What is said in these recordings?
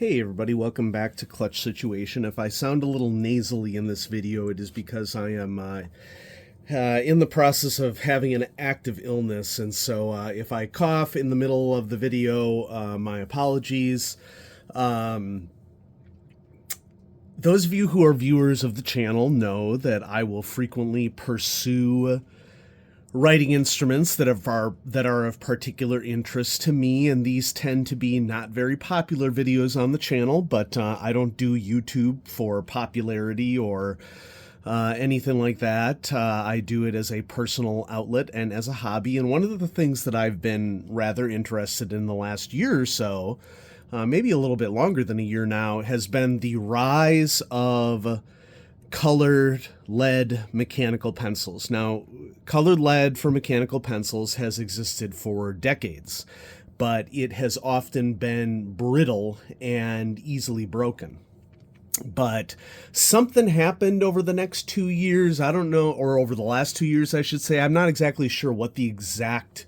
Hey everybody, welcome back to Clutch Situation. If I sound a little nasally in this video, it is because I am in the process of having an active illness, and so if I cough in the middle of the video, my apologies. Those of you who are viewers of the channel know that I will frequently pursue writing instruments that are of particular interest to me, and these tend to be not very popular videos on the channel, but I don't do YouTube for popularity or anything like that. I do it as a personal outlet and as a hobby, and one of the things that I've been rather interested in the last year or so, maybe a little bit longer than a year now, has been the rise of colored lead mechanical pencils. Now, colored lead for mechanical pencils has existed for decades, but it has often been brittle and easily broken. But something happened over the next 2 years, I don't know, or over the last 2 years, I should say. I'm not exactly sure what the exact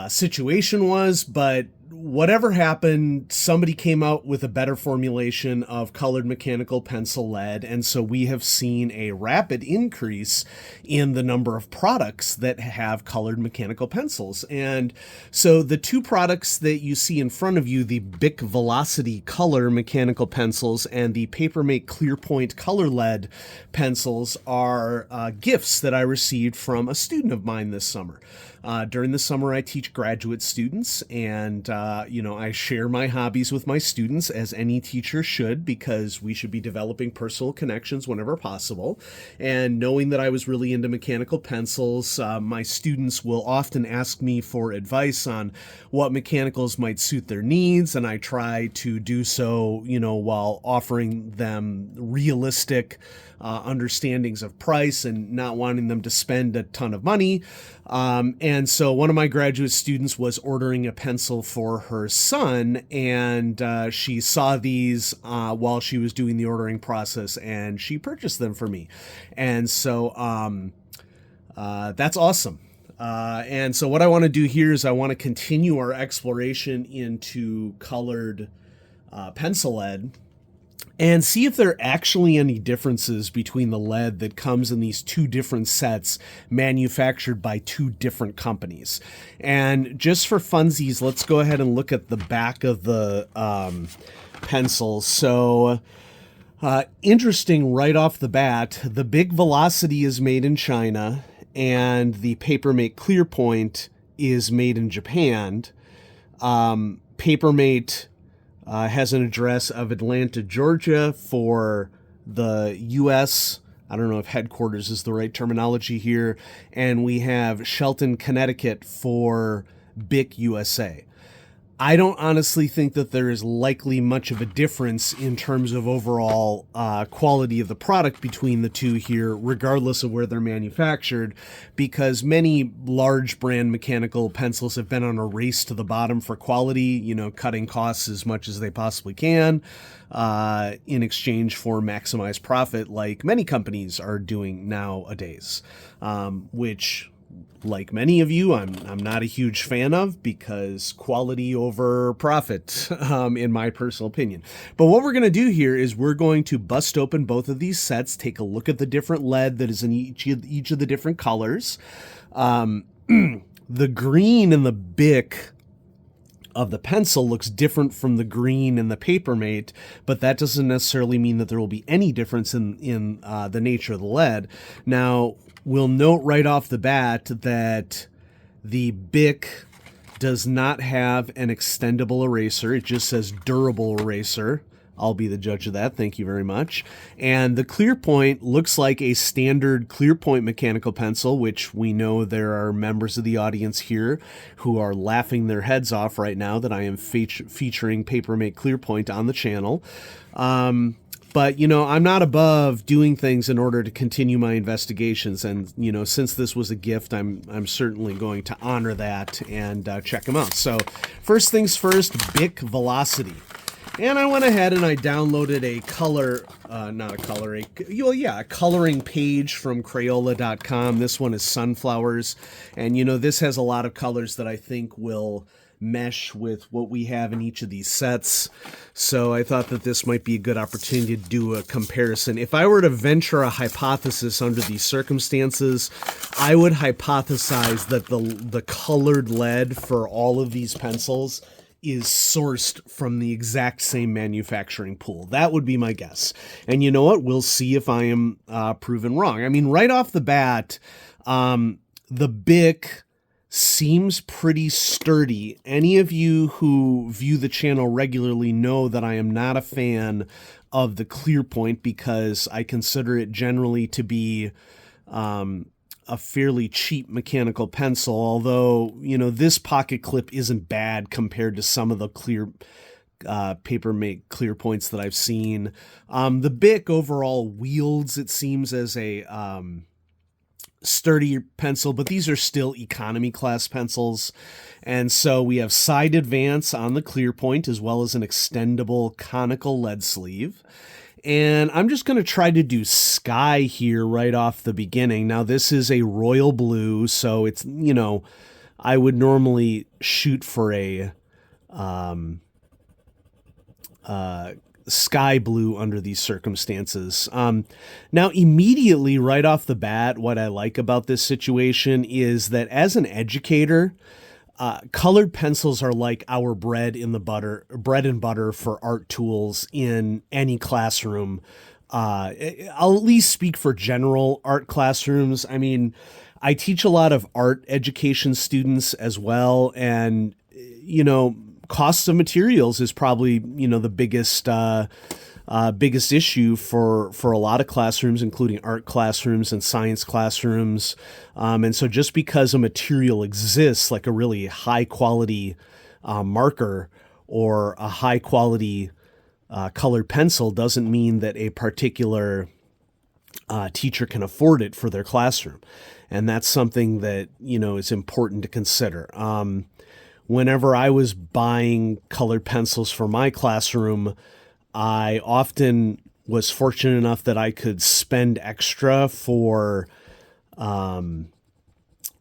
situation was, but whatever happened, somebody came out with a better formulation of colored mechanical pencil lead, and so we have seen a rapid increase in the number of products that have colored mechanical pencils. And so the two products that you see in front of you, the Bic Velocity Color mechanical pencils and the Papermate Clearpoint Color Lead pencils, are gifts that I received from a student of mine this summer. During the summer, I teach graduate students, and I share my hobbies with my students, as any teacher should, because we should be developing personal connections whenever possible. And knowing that I was really into mechanical pencils, my students will often ask me for advice on what mechanicals might suit their needs, and I try to do so, while offering them realistic understandings of price and not wanting them to spend a ton of money. And so one of my graduate students was ordering a pencil for her son, and she saw these while she was doing the ordering process, and she purchased them for me. And so that's awesome. And so what I want to do here is I want to continue our exploration into colored pencil lead and see if there are actually any differences between the lead that comes in these two different sets manufactured by two different companies. And just for funsies, let's go ahead and look at the back of the pencil. So interesting right off the bat, the Bic Velocity is made in China and the Papermate Clearpoint is made in Japan. Papermate has an address of Atlanta, Georgia for the U.S. I don't know if headquarters is the right terminology here. And we have Shelton, Connecticut for Bic USA. I don't honestly think that there is likely much of a difference in terms of overall quality of the product between the two here, regardless of where they're manufactured, because many large brand mechanical pencils have been on a race to the bottom for quality, cutting costs as much as they possibly can in exchange for maximized profit, like many companies are doing nowadays, which, like many of you, I'm not a huge fan of, because quality over profit, in my personal opinion. But what we're going to do here is we're going to bust open both of these sets, take a look at the different lead that is in each of the different colors. The green in the Bic of the pencil looks different from the green in the Papermate, but that doesn't necessarily mean that there will be any difference in the nature of the lead. Now, we'll note right off the bat that the Bic does not have an extendable eraser. It just says durable eraser. I'll be the judge of that. Thank you very much. And the Clearpoint looks like a standard Clearpoint mechanical pencil, which we know there are members of the audience here who are laughing their heads off right now that I am featuring Papermate Clearpoint on the channel. But, I'm not above doing things in order to continue my investigations. And, since this was a gift, I'm certainly going to honor that and check them out. So first things first, Bic Velocity. And I went ahead and I downloaded a a coloring page from Crayola.com. This one is sunflowers. And, this has a lot of colors that I think will mesh with what we have in each of these sets. So I thought that this might be a good opportunity to do a comparison. If I were to venture a hypothesis under these circumstances, I would hypothesize that the colored lead for all of these pencils is sourced from the exact same manufacturing pool. That would be my guess. And you know what? We'll see if I am proven wrong. I mean, right off the bat, the Bic seems pretty sturdy. Any of you who view the channel regularly know that I am not a fan of the clear point because I consider it generally to be a fairly cheap mechanical pencil, although, you know, this pocket clip isn't bad compared to some of the clear paper make clear points that I've seen. The Bic overall wields, it seems, as a sturdy pencil, but these are still economy class pencils. And so we have side advance on the clear point as well as an extendable conical lead sleeve. And I'm just going to try to do sky here right off the beginning. Now, this is a royal blue, so it's, you know, I would normally shoot for a sky blue under these circumstances. Now, immediately right off the bat, what I like about this situation is that as an educator, colored pencils are like our bread and butter for art tools in any classroom. I'll at least speak for general art classrooms. I mean, I teach a lot of art education students as well. And, you know, cost of materials is probably, you know, the biggest issue for a lot of classrooms, including art classrooms and science classrooms. And so just because a material exists, like a really high quality marker or a high quality colored pencil, doesn't mean that a particular teacher can afford it for their classroom. And that's something that, you know, is important to consider. Whenever I was buying colored pencils for my classroom, I often was fortunate enough that I could spend extra for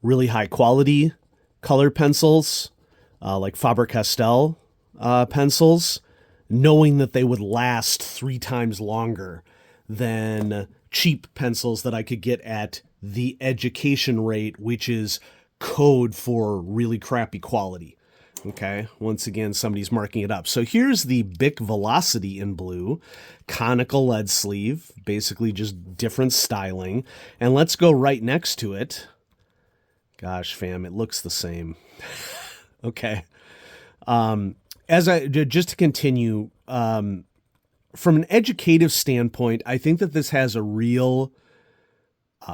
really high quality colored pencils, like Faber-Castell pencils, knowing that they would last 3 times longer than cheap pencils that I could get at the education rate, which is code for really crappy quality. Okay, once again, somebody's marking it up. So here's the Bic Velocity in blue, conical lead sleeve, basically just different styling. And let's go right next to it. Gosh, fam, it looks the same. Okay. Just to continue, from an educative standpoint, I think that this has a real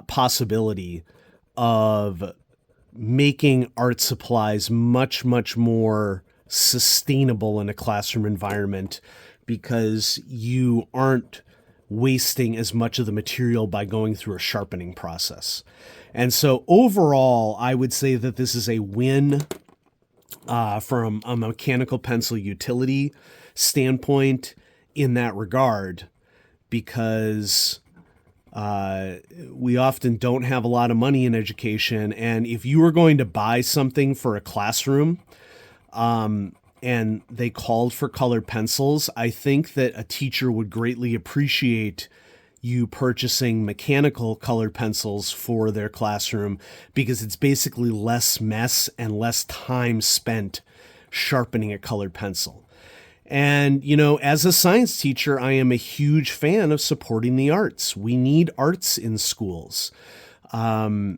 possibility of making art supplies much, much more sustainable in a classroom environment because you aren't wasting as much of the material by going through a sharpening process. And so overall, I would say that this is a win from a mechanical pencil utility standpoint in that regard, because we often don't have a lot of money in education. And if you were going to buy something for a classroom, and they called for colored pencils, I think that a teacher would greatly appreciate you purchasing mechanical colored pencils for their classroom, because it's basically less mess and less time spent sharpening a colored pencil. And, you know, as a science teacher, I am a huge fan of supporting the arts. We need arts in schools. A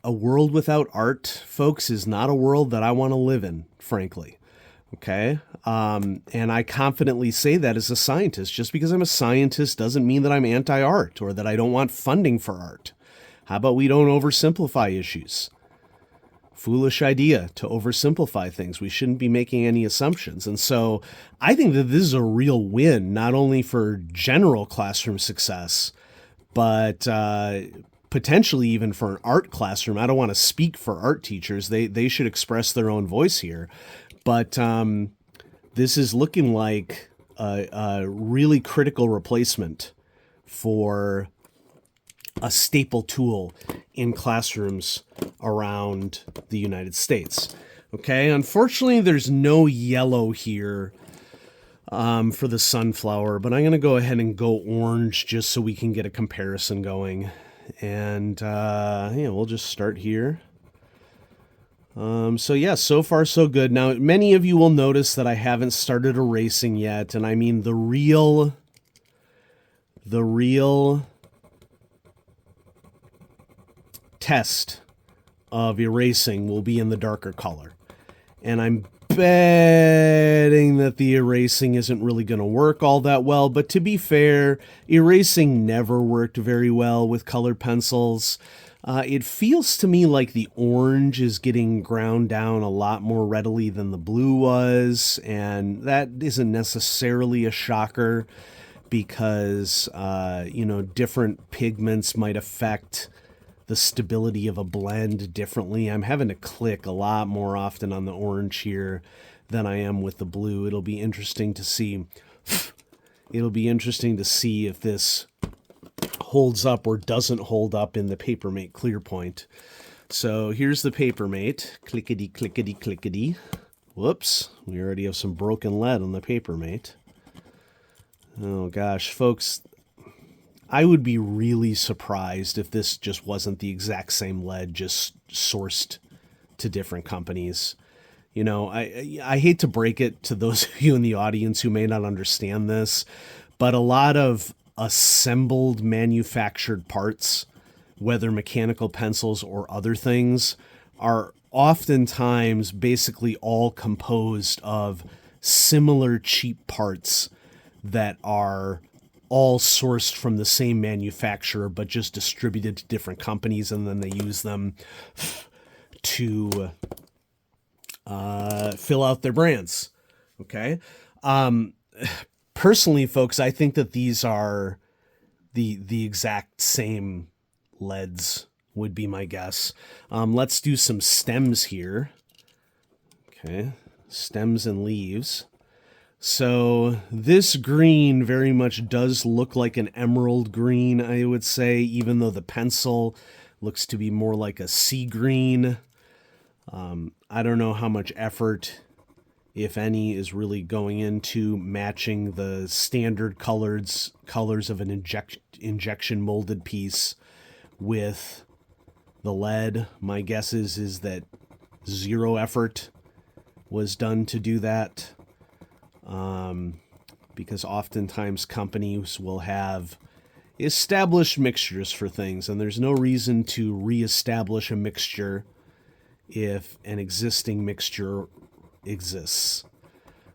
world without art, folks, is not a world that I want to live in, frankly. Okay. And I confidently say that as a scientist. Just because I'm a scientist doesn't mean that I'm anti-art or that I don't want funding for art. How about we don't oversimplify issues? Foolish idea to oversimplify things. We shouldn't be making any assumptions. And so I think that this is a real win, not only for general classroom success, but potentially even for an art classroom. I don't want to speak for art teachers. They should express their own voice here. But this is looking like a really critical replacement for a staple tool in classrooms around the United States. Okay, unfortunately, there's no yellow here for the sunflower, but I'm going to go ahead and go orange just so we can get a comparison going. And yeah, we'll just start here. So yeah, so far so good. Now, many of you will notice that I haven't started erasing yet, and I mean the real test of erasing will be in the darker color. And I'm betting that the erasing isn't really going to work all that well, but to be fair, erasing never worked very well with colored pencils. It feels to me like the orange is getting ground down a lot more readily than the blue was, and that isn't necessarily a shocker because, different pigments might affect the stability of a blend differently. I'm having to click a lot more often on the orange here than I am with the blue. It'll be interesting to see. If this holds up or doesn't hold up in the Papermate Clear Point. So here's the Papermate. Clickety, clickety, clickety. Whoops. We already have some broken lead on the Papermate. Oh gosh, folks. I would be really surprised if this just wasn't the exact same lead, just sourced to different companies. You know, I hate to break it to those of you in the audience who may not understand this, but a lot of assembled manufactured parts, whether mechanical pencils or other things, are oftentimes basically all composed of similar cheap parts that are all sourced from the same manufacturer, but just distributed to different companies, and then they use them to fill out their brands. Okay. Personally, folks, I think that these are the exact same leads would be my guess. Let's do some stems here. Okay. Stems and leaves. So this green very much does look like an emerald green, I would say, even though the pencil looks to be more like a sea green. I don't know how much effort, if any, is really going into matching the standard colors of an injection molded piece with the lead. My guess is that zero effort was done to do that. Because oftentimes companies will have established mixtures for things, and there's no reason to reestablish a mixture if an existing mixture exists.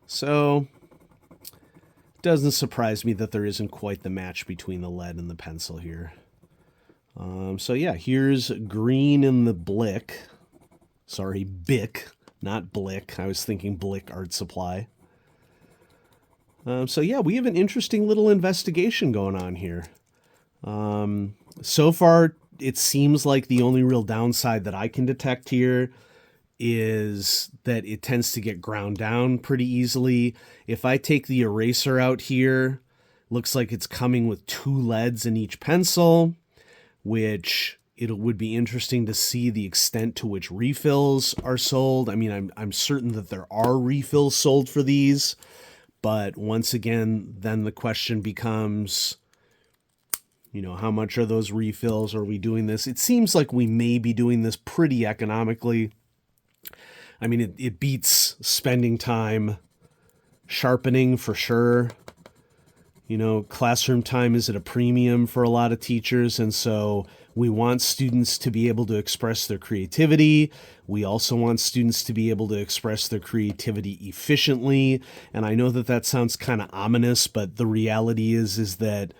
So it doesn't surprise me that there isn't quite the match between the lead and the pencil here. So yeah, here's green in the Blick. Sorry, Bic, not Blick. I was thinking Blick Art Supply. So yeah, we have an interesting little investigation going on here. So far, it seems like the only real downside that I can detect here is that it tends to get ground down pretty easily. If I take the eraser out here, looks like it's coming with 2 leads in each pencil, which it would be interesting to see the extent to which refills are sold. I mean, I'm certain that there are refills sold for these. But once again, then the question becomes, how much are those refills? Are we doing this? It seems like we may be doing this pretty economically. I mean, it beats spending time sharpening for sure. Classroom time is at a premium for a lot of teachers, and so we want students to be able to express their creativity. We also want students to be able to express their creativity efficiently. And I know that sounds kind of ominous, but the reality is that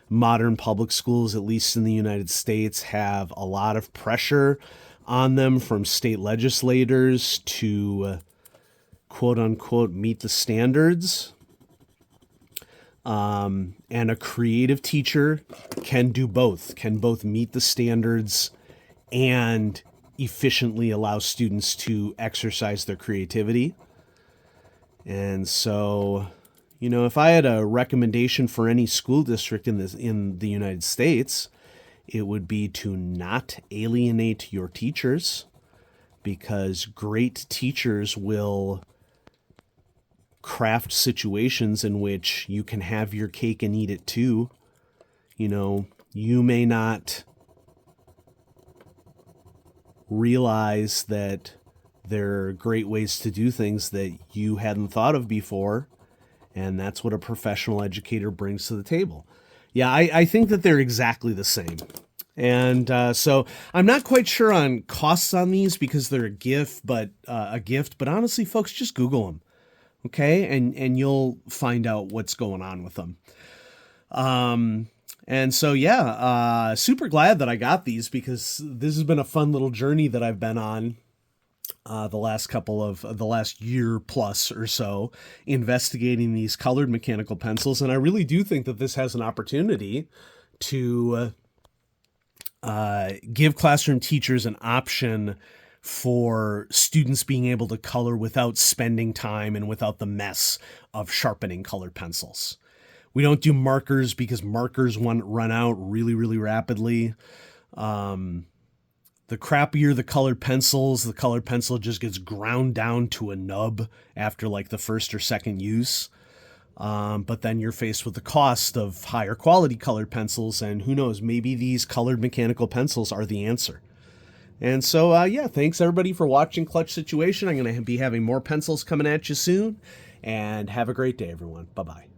modern public schools, at least in the United States, have a lot of pressure on them from state legislators to quote unquote meet the standards. And a creative teacher can do both, meet the standards and efficiently allow students to exercise their creativity. And so, if I had a recommendation for any school district in the United States, it would be to not alienate your teachers, because great teachers will craft situations in which you can have your cake and eat it too. You know, you may not realize that there are great ways to do things that you hadn't thought of before, and that's what a professional educator brings to the table. Yeah, I think that they're exactly the same. And so I'm not quite sure on costs on these because they're a gift, but honestly, folks, just Google them, okay? And you'll find out what's going on with them. And so, yeah, super glad that I got these because this has been a fun little journey that I've been on the last year plus or so, investigating these colored mechanical pencils. And I really do think that this has an opportunity to give classroom teachers an option for students being able to color without spending time and without the mess of sharpening colored pencils. We don't do markers because markers run out really, really rapidly. The crappier the colored pencil just gets ground down to a nub after like the first or second use. But then you're faced with the cost of higher quality colored pencils, and who knows, maybe these colored mechanical pencils are the answer. And so, yeah, thanks everybody for watching Clutch Situation. I'm going to be having more pencils coming at you soon, and have a great day, everyone. Bye-bye.